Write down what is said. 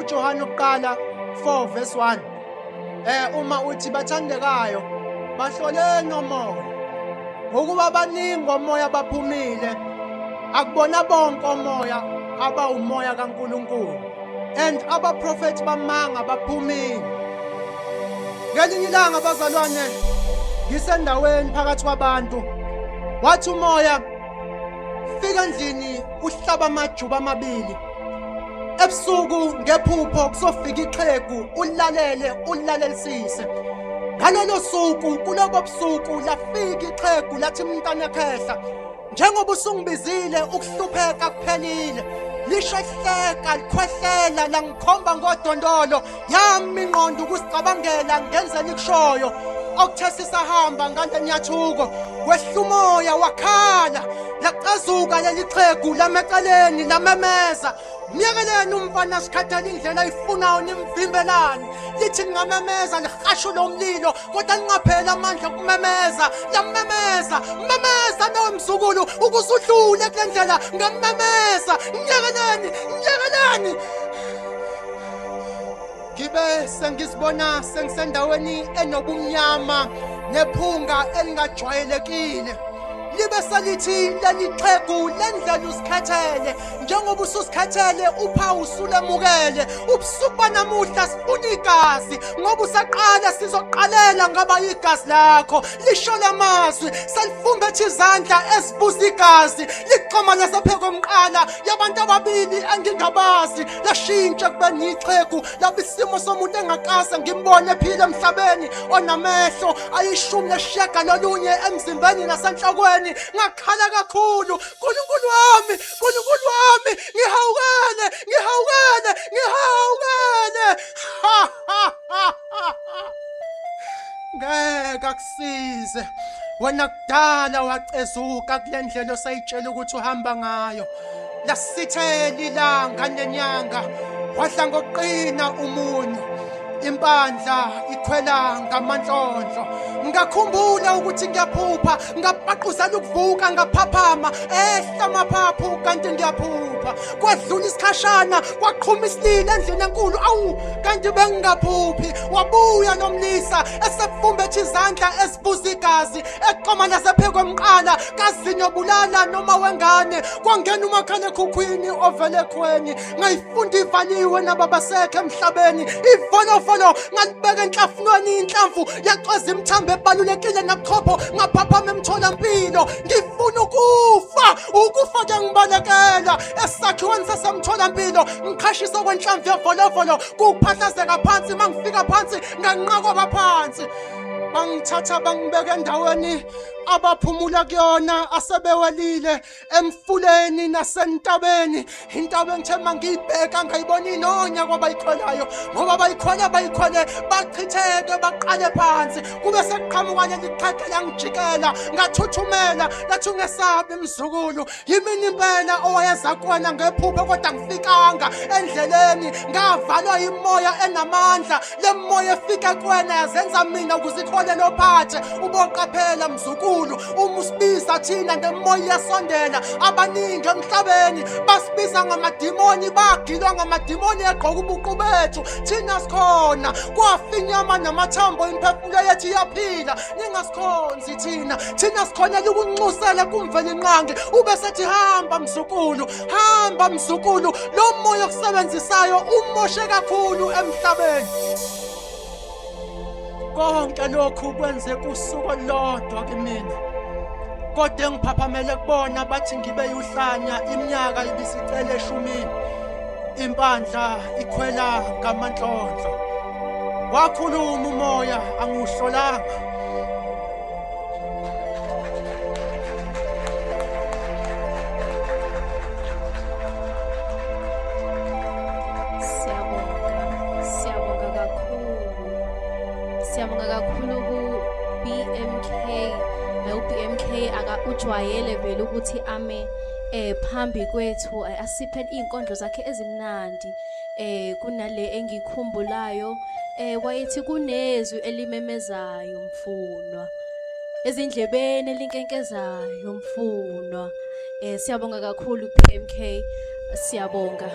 John uqala 4 verse 1. Uma uthi bathandekayo bahloleni omoya ngokuba baningi omoya abaphumile akubona bonke omoya aba umoya kaNkuluNkulu and abaprofeti bamanga baphumile. Ngelinye ilanga bazalwane ngisendaweni phakathi kwabantu wathi umoya fika endlini uhlaba amajuba amabili ebusuku ngephupho kusofika ixhegu ulalelisise ngalolo suku kulobo busuku lafika ixhegu lathi umntana ekhehla njengoba usungibizile ukuhlupheka kuphelile lishehleka likhwehlela la ngikhomba ngodondolo yami ingqondo ukusicabangela ngenzela ikushoyo okuthe sahamba ngale nyathuko kwehla umoya wakhala laqazuka leli xhegu lameceleni lamemeza Miyakeleni umfana sikhathela indlela ayifunayo nimvimbelani lithi ngamemeza lihashula umlilo kodwa lingaphela amandla kumemeza lamemeza memeza nawe mzukulu ukusuhlule kule ndlela ngamemeza ngiyekeleni Kibe sengizibona sengisendaweni enobumnyama nephunga elingajwayelekile libe salithi leli xhegu lendlela usikhethele njengoba ususikhethele uphawu usulemukele ubusuku namuhla sifuna igazi ngoba usaqala sizoqalela ngaba igazi lakho lisho lamazwi selifumbethi izandla esibuza igazi liqhoma lasepheko komqala yabantu ababili engingabazi lashintsha kube nixhegu labisimo somuntu engakase ngimbone ephila emhlabeni onamehlo ayishumi leshaka lolunye emzimbeni nasenhlokweni ngakhala kakhulu uNkulunkulu wami ngihawukele ngeke akusize wena kudala wacezuka kule ndlela osayitshela ukuthi uhamba ngayo lasithela ilanga nenyanga wadla ngoqina umunyu impandla ikhwela ngamanhlonhlo ngakhumbula ukuthi ngiyaphupha ngapaquzela ukuvuka ngaphaphama ehla amaphaphu kanti ngiyaphupha kwadlula isikhashana kwaqhuma isilile endlini enkulu awu kanti bengingaphuphi wabuya nomlisa esefumbethe izandla esibuza igazi eqoma lasepheko komqala kazinyobulala noma wengane kwangena umakhalekhukhwini ovele khweni ngayifunda ivaliwe nababasekho emhlabeni ivolofolo ngalibeka enhlafunweni inhlamvu yacweza imthambo ebalulekile nakuchopho ngaphaphama emtholampilo ngifuna ukufa ke ngibalekela esakhiweni sasemtholampilo ngikhashisa kwenhlamvu yevolovolo kuphahlazeka phansi mangifika phansi nganqakoba phansi bangithatha bangibeka endaweni abaphumula kuyona asebewelile emfuleni nasentabeni intaba engithe mangiyibheka ngayibona inonya kwabayikholayo ngoba bayikhole bachitheke baqale phansi kube sekuqhamukanye liqhaqhe langijikela ngathuthumela lathi ungesabi mzukulu yimini impela owayeza kona ngephupho kodwa ngifikanga endleleni ngavalwa imoya enamandla lemoya efika kuwena yazenza mina ukuze ikhole lophathe uboqaphela mzukulu uma usibiza thina ngemoya yasondela abaningi emhlabeni basibiza ngamadimoni bagilwa ngamadimoni egqoka ubuqu bethu thina sikhona kwafinyama namathambo imphefumulo yethu iyaphila ningasikhonzi thina sikhonela ukunxusela kumvela inqangi ube sethi hamba mzukulu lo moya okusebenzisayo umoshe kakhulu emhlabeni konke lokhu kwenze kusuku lodwa kimina kodwa engiphaphamele kubona bathi ngibe yuhlanya iminyaka ibisicela eshumini impandla ikhwela ngamanhlonhlo wakhuluma umoya anguhlolanga Siyabonga kakhulu ku-BMK u-BMK ujwayele vele ukuthi ame phambi kwethu asiphe inkondlo zakhe ezimnandi kunale engikhumbulayo wayethi kunezwi elimemezayo mfunwa ezindlebeni elinkenkezayo mfunwa siyabonga kakhulu BMK siyabonga